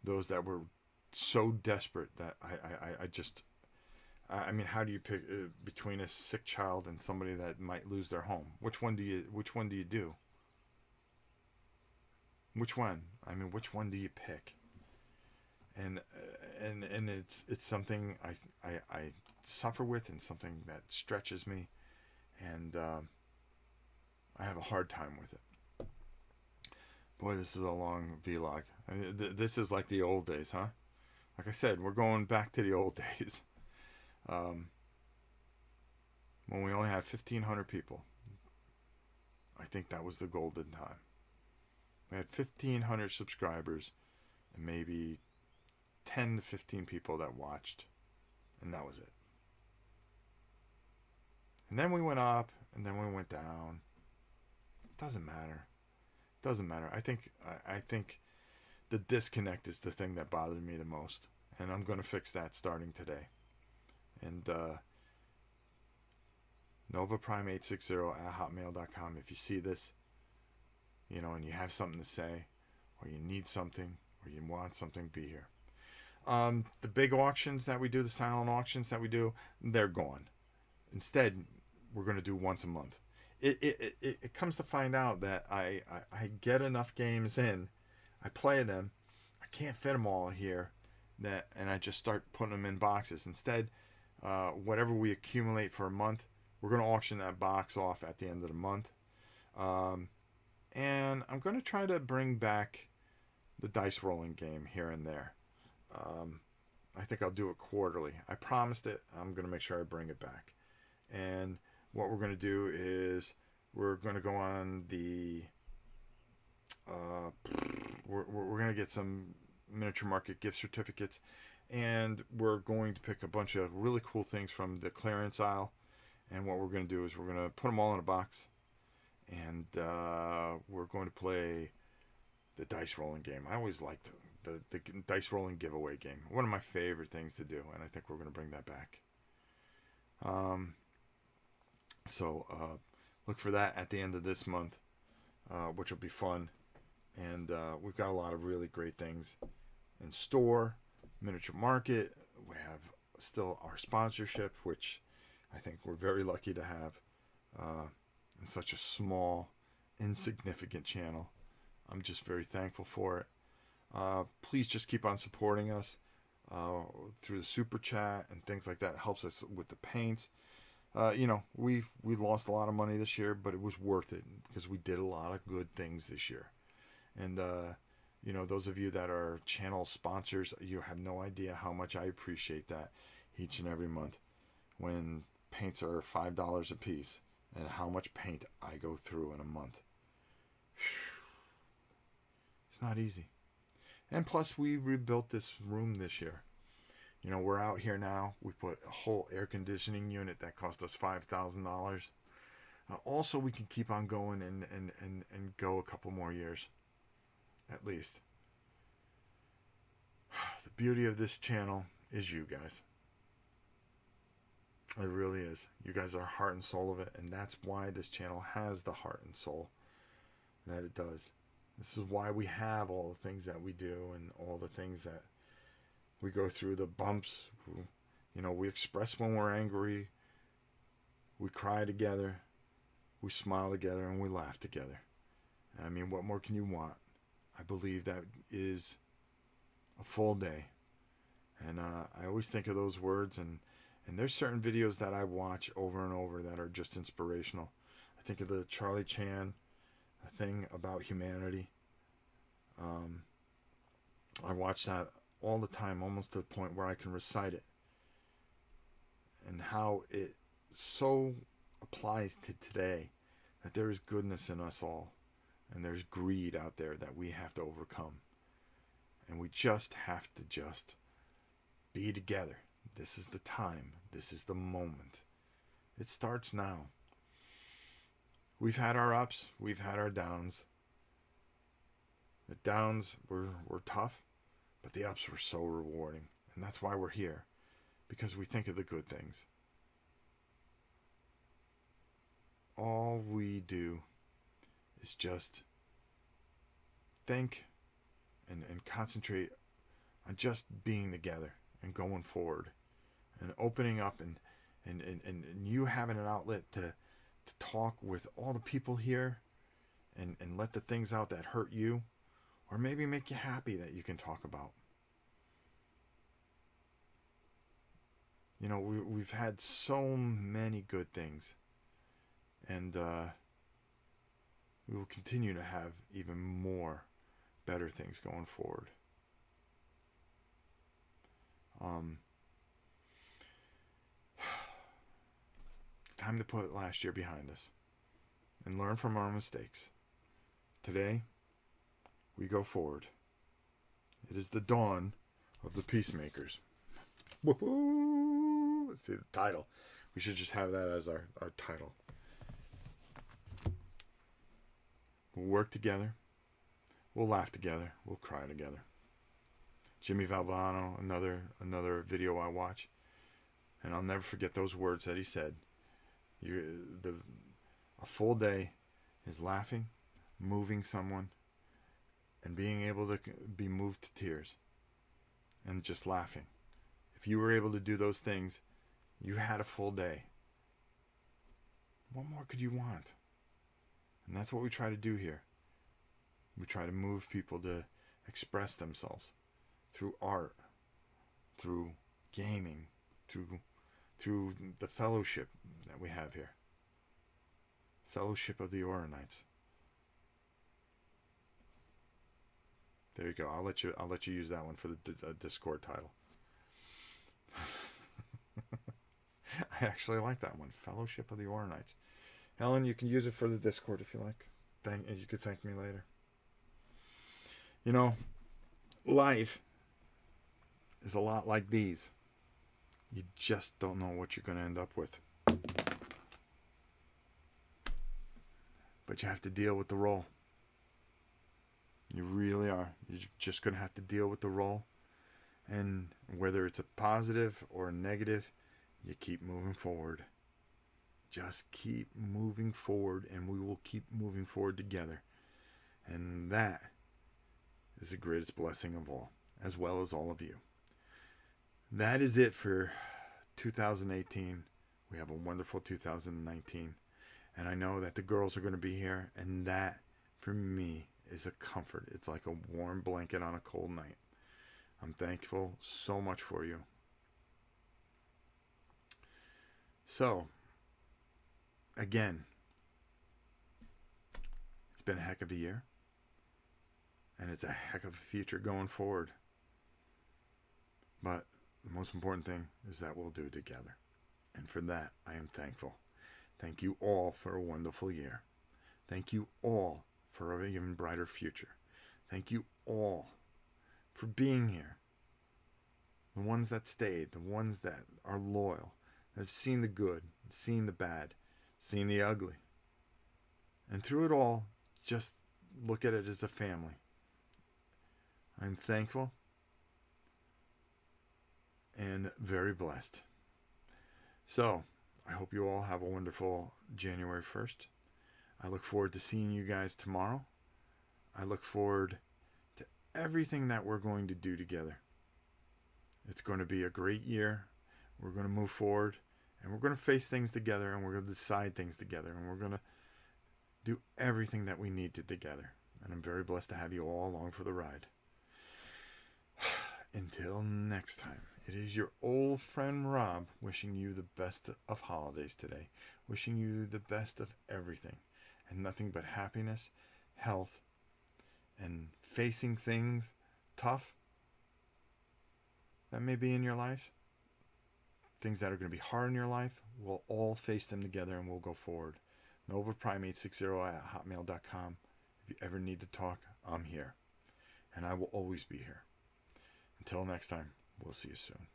those that were so desperate that I mean, how do you pick between a sick child and somebody that might lose their home? Which one do you do? Which one? I mean, which one do you pick? And it's something I suffer with, and something that stretches me, and I have a hard time with it. Boy, this is a long vlog. I mean, this is like the old days, huh? Like I said, we're going back to the old days. When we only had 1,500 people. I think that was the golden time. We had 1,500 subscribers and maybe 10 to 15 people that watched, and that was it. And then we went up, and then we went down. It doesn't matter. Doesn't matter. I think the disconnect is the thing that bothered me the most, and I'm going to fix that starting today. And NovaPrime860@hotmail.com. If you see this, and you have something to say, or you need something, or you want something, be here. The big auctions that we do, the silent auctions that we do, they're gone. Instead, we're going to do once a month. It comes to find out that I get enough games in, I play them, I can't fit them all here, and I just start putting them in boxes. Instead, whatever we accumulate for a month, we're going to auction that box off at the end of the month. And I'm going to try to bring back the dice rolling game here and there. I think I'll do it quarterly. I promised it. I'm going to make sure I bring it back. And what we're going to do is we're going to go on the... we're going to get some miniature market gift certificates, and we're going to pick a bunch of really cool things from the clearance aisle. And what we're going to do is we're going to put them all in a box, and we're going to play the dice rolling game. I always liked the dice rolling giveaway game. One of my favorite things to do, and I think we're going to bring that back. So look for that at the end of this month, which will be fun. And we've got a lot of really great things in store. Miniature Market, we have still our sponsorship, which I think we're very lucky to have in such a small, insignificant channel. I'm just very thankful for it. Please just keep on supporting us through the super chat and things like that. It helps us with the paints. We lost a lot of money this year, but it was worth it because we did a lot of good things this year. And those of you that are channel sponsors, you have no idea how much I appreciate that each and every month. When paints are $5 a piece, and how much paint I go through in a month. It's not easy. And plus, we rebuilt this room this year. We're out here now. We put a whole air conditioning unit that cost us $5,000. Also, we can keep on going and go a couple more years, at least. The beauty of this channel is you guys. It really is. You guys are heart and soul of it, and that's why this channel has the heart and soul that it does. This is why we have all the things that we do and all the things that we go through, the bumps. We express when we're angry. We cry together. We smile together, and we laugh together. I mean, what more can you want? I believe that is a full day. And I always think of those words, and there's certain videos that I watch over and over that are just inspirational. I think of the Charlie Chan thing about humanity. I watch that all the time, almost to the point where I can recite it. And how it so applies to today, that there is goodness in us all. And there's greed out there that we have to overcome. And we just have to be together. This is the time. This is the moment. It starts now. We've had our ups. We've had our downs. The downs were tough, but the ups were so rewarding. And that's why we're here. Because we think of the good things. All we do is just think and concentrate on just being together and going forward and opening up and you having an outlet to talk with all the people here and let the things out that hurt you or maybe make you happy that you can talk about. We've had so many good things, and we will continue to have even more better things going forward. It's time to put last year behind us and learn from our mistakes. Today, we go forward. It is the dawn of the peacemakers. Woo-hoo! Let's see the title. We should just have that as our title. We'll work together. We'll laugh together. We'll cry together. Jimmy Valvano, another video I watch, and I'll never forget those words that he said. A full day is laughing, moving someone, and being able to be moved to tears, and just laughing. If you were able to do those things, you had a full day. What more could you want? And that's what we try to do here. We try to move people to express themselves through art, through gaming, through the fellowship that we have here. Fellowship of the Orenites. There you go. I'll let you use that one for the Discord title. I actually like that one. Fellowship of the Orenites. Helen, you can use it for the Discord if you like. You could thank me later. You know, life is a lot like these. You just don't know what you're going to end up with. But you have to deal with the role. You really are. You're just going to have to deal with the role. And whether it's a positive or a negative, you keep moving forward. Just keep moving forward, and we will keep moving forward together. And that is the greatest blessing of all, as well as all of you. That is it for 2018. We have a wonderful 2019. And I know that the girls are going to be here, and that, for me, is a comfort. It's like a warm blanket on a cold night. I'm thankful so much for you. So, again, it's been a heck of a year. And it's a heck of a future going forward. But the most important thing is that we'll do it together. And for that, I am thankful. Thank you all for a wonderful year. Thank you all for an even brighter future. Thank you all for being here. The ones that stayed, the ones that are loyal, that have seen the good, seen the bad, seen the ugly. And through it all, just look at it as a family. I'm thankful and very blessed. So, I hope you all have a wonderful January 1st. I look forward to seeing you guys tomorrow. I look forward to everything that we're going to do together. It's going to be a great year. We're going to move forward, and we're going to face things together, and we're going to decide things together, and we're going to do everything that we need to together. And I'm very blessed to have you all along for the ride. Until next time, it is your old friend Rob wishing you the best of holidays today, wishing you the best of everything, and nothing but happiness, health, and facing things tough that may be in your life, things that are going to be hard in your life. We'll all face them together, and we'll go forward. NovaPrime860@hotmail.com. If you ever need to talk, I'm here, and I will always be here. Until next time, we'll see you soon.